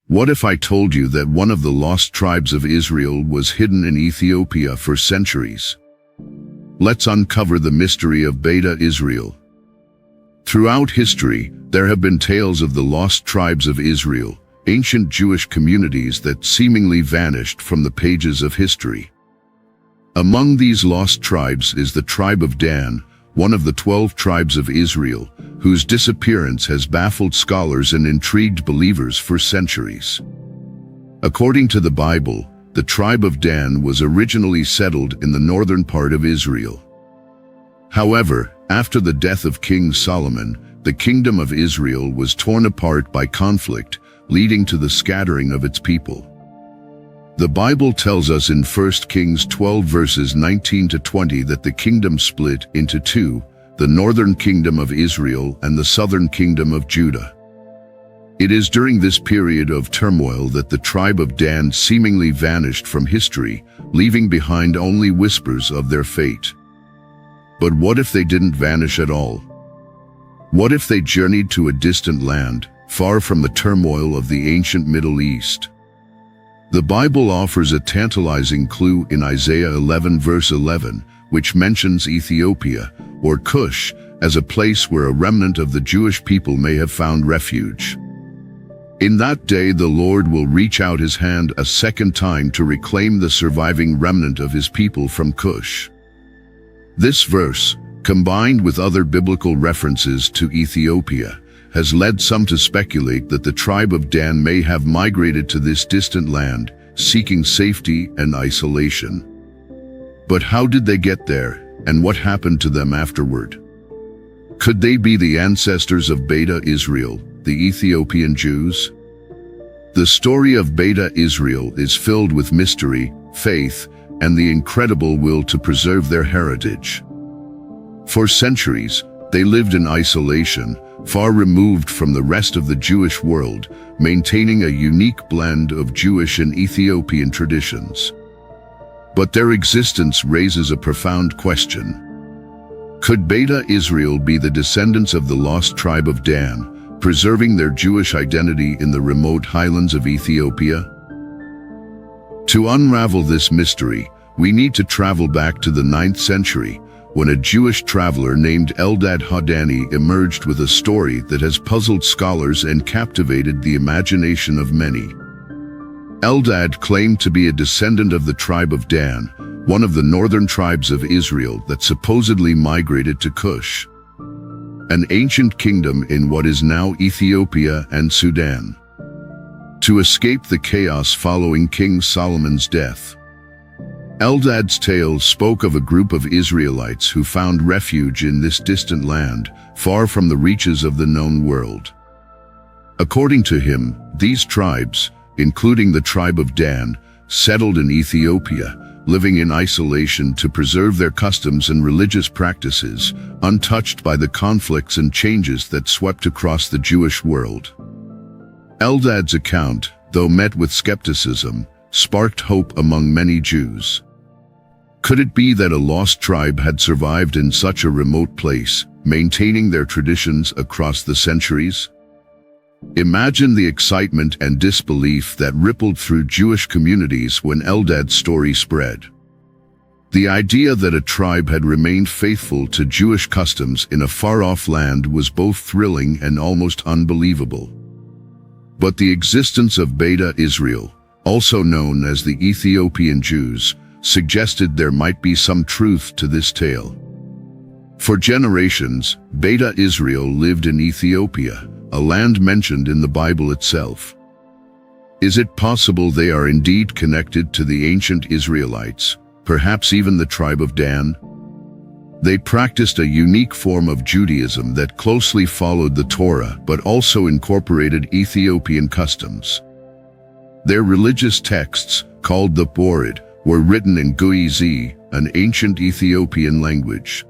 What if I told you that one of the lost tribes of Israel was hidden in Ethiopia for centuries? Let's uncover the mystery of Beta Israel. Throughout history, there have been tales of the lost tribes of Israel, ancient Jewish communities that seemingly vanished from the pages of history. Among these lost tribes is the tribe of Dan, one of the 12 tribes of Israel, whose disappearance has baffled scholars and intrigued believers for centuries. According to the Bible, the tribe of Dan was originally settled in the northern part of Israel. However, after the death of King Solomon, the kingdom of Israel was torn apart by conflict, leading to the scattering of its people. The Bible tells us in 1 Kings 12 verses 19 to 20 that the kingdom split into two, the northern kingdom of Israel and the southern kingdom of Judah. It is during this period of turmoil that the tribe of Dan seemingly vanished from history, leaving behind only whispers of their fate. But what if they didn't vanish at all? What if they journeyed to a distant land, far from the turmoil of the ancient Middle East? The Bible offers a tantalizing clue in Isaiah 11 verse 11, which mentions Ethiopia, or Cush, as a place where a remnant of the Jewish people may have found refuge. In that day the Lord will reach out his hand a second time to reclaim the surviving remnant of his people from Cush. This verse, combined with other biblical references to Ethiopia, has led some to speculate that the tribe of Dan may have migrated to this distant land, seeking safety and isolation. But how did they get there, and what happened to them afterward? Could they be the ancestors of Beta Israel, the Ethiopian Jews? The story of Beta Israel is filled with mystery, faith, and the incredible will to preserve their heritage. For centuries, they lived in isolation, far removed from the rest of the Jewish world, maintaining a unique blend of Jewish and Ethiopian traditions. But their existence raises a profound question. Could Beta Israel be the descendants of the lost tribe of Dan, preserving their Jewish identity in the remote highlands of Ethiopia? To unravel this mystery, we need to travel back to the 9th century, when a Jewish traveler named Eldad Hadani emerged with a story that has puzzled scholars and captivated the imagination of many. Eldad claimed to be a descendant of the tribe of Dan, one of the northern tribes of Israel that supposedly migrated to Cush, an ancient kingdom in what is now Ethiopia and Sudan, to escape the chaos following King Solomon's death. Eldad's tale spoke of a group of Israelites who found refuge in this distant land, far from the reaches of the known world. According to him, these tribes, including the tribe of Dan, settled in Ethiopia, living in isolation to preserve their customs and religious practices, untouched by the conflicts and changes that swept across the Jewish world. Eldad's account, though met with skepticism, sparked hope among many Jews. Could it be that a lost tribe had survived in such a remote place, maintaining their traditions across the centuries? Imagine the excitement and disbelief that rippled through Jewish communities when Eldad's story spread. The idea that a tribe had remained faithful to Jewish customs in a far-off land was both thrilling and almost unbelievable. But the existence of Beta Israel, also known as the Ethiopian Jews, suggested there might be some truth to this tale. For generations, Beta Israel lived in Ethiopia, a land mentioned in the Bible itself. Is it possible they are indeed connected to the ancient Israelites, perhaps even the tribe of Dan? They practiced a unique form of Judaism that closely followed the Torah but also incorporated Ethiopian customs. Their religious texts, called the Borid, were written in Guizi, an ancient Ethiopian language.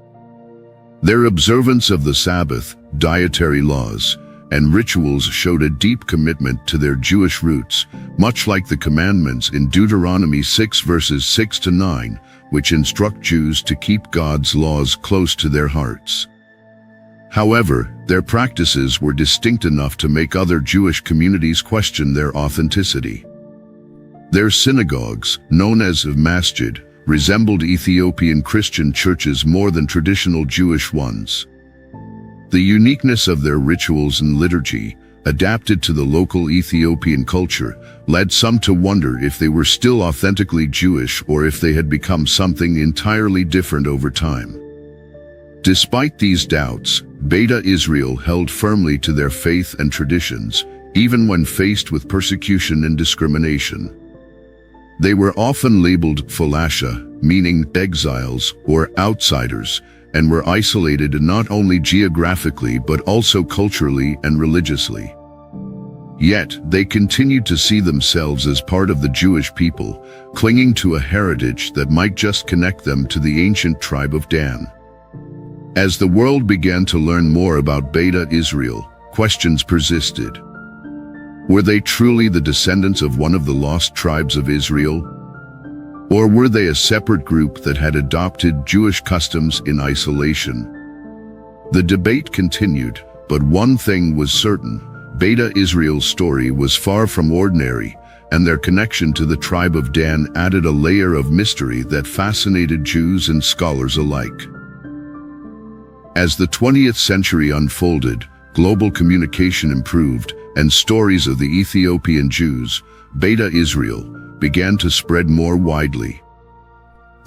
Their observance of the Sabbath, dietary laws, and rituals showed a deep commitment to their Jewish roots, much like the commandments in Deuteronomy 6 verses 6 to 9, which instruct Jews to keep God's laws close to their hearts. However, their practices were distinct enough to make other Jewish communities question their authenticity. Their synagogues, known as masjid, resembled Ethiopian Christian churches more than traditional Jewish ones. The uniqueness of their rituals and liturgy, adapted to the local Ethiopian culture, led some to wonder if they were still authentically Jewish or if they had become something entirely different over time. Despite these doubts, Beta Israel held firmly to their faith and traditions, even when faced with persecution and discrimination. They were often labeled falasha, meaning exiles or outsiders, and were isolated not only geographically but also culturally and religiously. Yet, they continued to see themselves as part of the Jewish people, clinging to a heritage that might just connect them to the ancient tribe of Dan. As the world began to learn more about Beta Israel, questions persisted. Were they truly the descendants of one of the lost tribes of Israel? Or were they a separate group that had adopted Jewish customs in isolation? The debate continued, but one thing was certain: Beta Israel's story was far from ordinary, and their connection to the tribe of Dan added a layer of mystery that fascinated Jews and scholars alike. As the 20th century unfolded, global communication improved, and stories of the Ethiopian Jews, Beta Israel, began to spread more widely.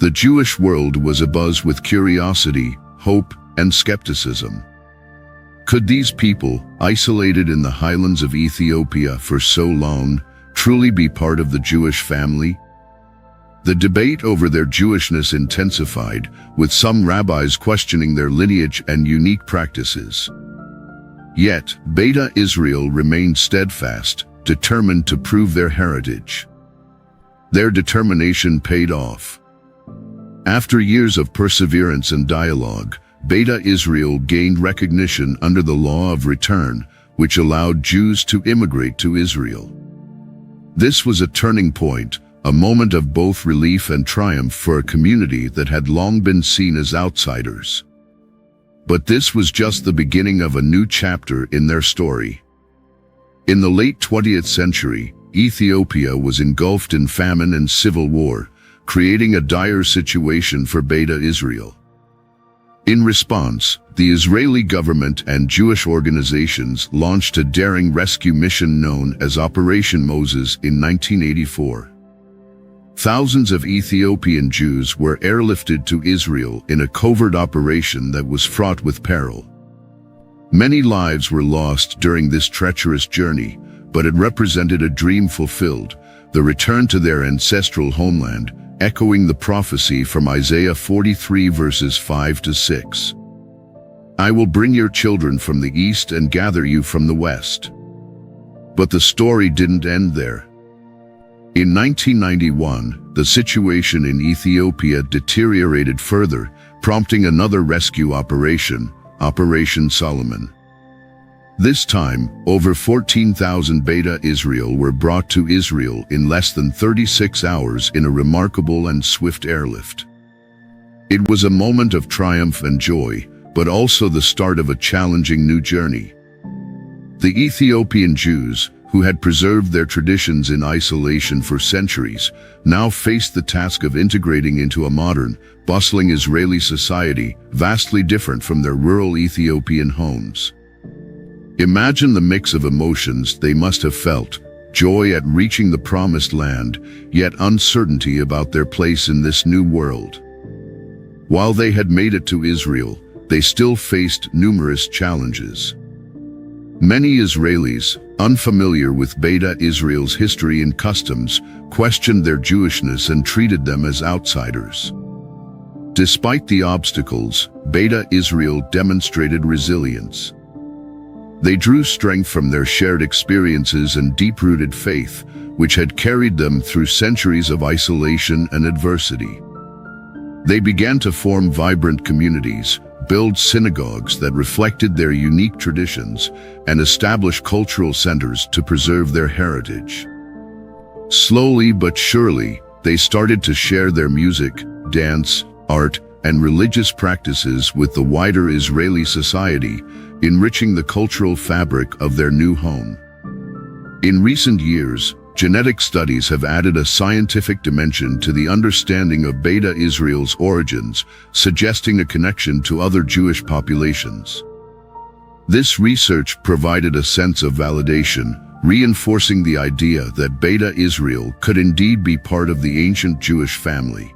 The Jewish world was abuzz with curiosity, hope, and skepticism. Could these people, isolated in the highlands of Ethiopia for so long, truly be part of the Jewish family? The debate over their Jewishness intensified, with some rabbis questioning their lineage and unique practices. Yet, Beta Israel remained steadfast, determined to prove their heritage. Their determination paid off. After years of perseverance and dialogue, Beta Israel gained recognition under the law of return, which allowed Jews to immigrate to Israel. This was a turning point, a moment of both relief and triumph for a community that had long been seen as outsiders. But this was just the beginning of a new chapter in their story. In the late 20th century, Ethiopia was engulfed in famine and civil war, creating a dire situation for Beta Israel. In response, the Israeli government and Jewish organizations launched a daring rescue mission known as Operation Moses in 1984. Thousands of Ethiopian Jews were airlifted to Israel in a covert operation that was fraught with peril. Many lives were lost during this treacherous journey, but it represented a dream fulfilled, the return to their ancestral homeland, echoing the prophecy from Isaiah 43 verses 5 to 6. I will bring your children from the east and gather you from the west. But the story didn't end there. In 1991, the situation in Ethiopia deteriorated further, prompting another rescue operation, Operation Solomon. This time, over 14,000 Beta Israel were brought to Israel in less than 36 hours in a remarkable and swift airlift. It was a moment of triumph and joy, but also the start of a challenging new journey. The Ethiopian Jews, who had preserved their traditions in isolation for centuries, now faced the task of integrating into a modern, bustling Israeli society, vastly different from their rural Ethiopian homes. Imagine the mix of emotions they must have felt: joy at reaching the promised land, yet uncertainty about their place in this new world. While they had made it to Israel, they still faced numerous challenges. Many Israelis, unfamiliar with Beta Israel's history and customs, questioned their Jewishness and treated them as outsiders. Despite the obstacles, Beta Israel demonstrated resilience. They drew strength from their shared experiences and deep-rooted faith, which had carried them through centuries of isolation and adversity. They began to form vibrant communities, build synagogues that reflected their unique traditions, and establish cultural centers to preserve their heritage. Slowly but surely, they started to share their music, dance, art, and religious practices with the wider Israeli society, enriching the cultural fabric of their new home. In recent years, genetic studies have added a scientific dimension to the understanding of Beta Israel's origins, suggesting a connection to other Jewish populations. This research provided a sense of validation, reinforcing the idea that Beta Israel could indeed be part of the ancient Jewish family.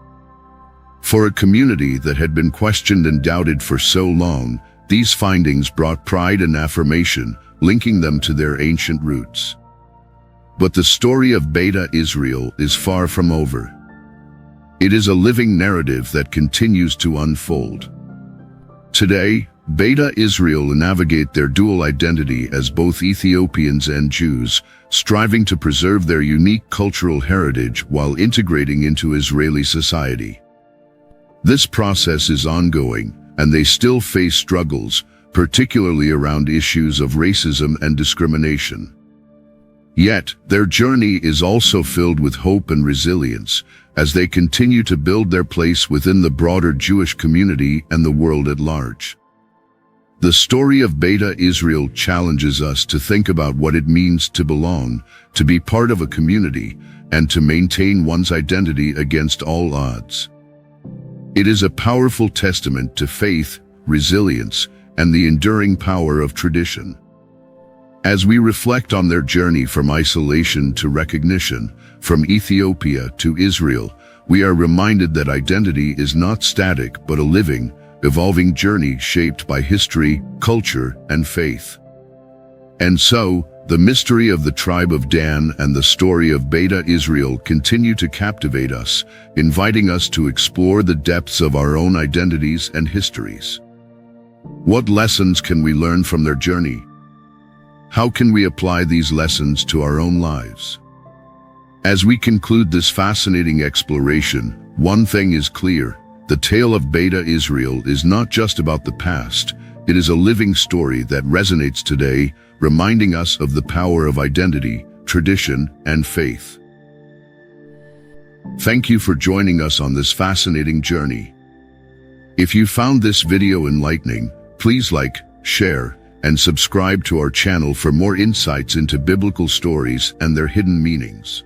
For a community that had been questioned and doubted for so long, these findings brought pride and affirmation, linking them to their ancient roots. But the story of Beta Israel is far from over. It is a living narrative that continues to unfold. Today, Beta Israel navigate their dual identity as both Ethiopians and Jews, striving to preserve their unique cultural heritage while integrating into Israeli society. This process is ongoing, and they still face struggles, particularly around issues of racism and discrimination. Yet, their journey is also filled with hope and resilience, as they continue to build their place within the broader Jewish community and the world at large. The story of Beta Israel challenges us to think about what it means to belong, to be part of a community, and to maintain one's identity against all odds. It is a powerful testament to faith, resilience, and the enduring power of tradition. As we reflect on their journey from isolation to recognition, from Ethiopia to Israel, we are reminded that identity is not static but a living, evolving journey shaped by history, culture, and faith. And so, the mystery of the tribe of Dan and the story of Beta Israel continue to captivate us, inviting us to explore the depths of our own identities and histories. What lessons can we learn from their journey? How can we apply these lessons to our own lives? As we conclude this fascinating exploration, one thing is clear: the tale of Beta Israel is not just about the past, it is a living story that resonates today, reminding us of the power of identity, tradition, and faith. Thank you for joining us on this fascinating journey. If you found this video enlightening, please like, share, and subscribe to our channel for more insights into biblical stories and their hidden meanings.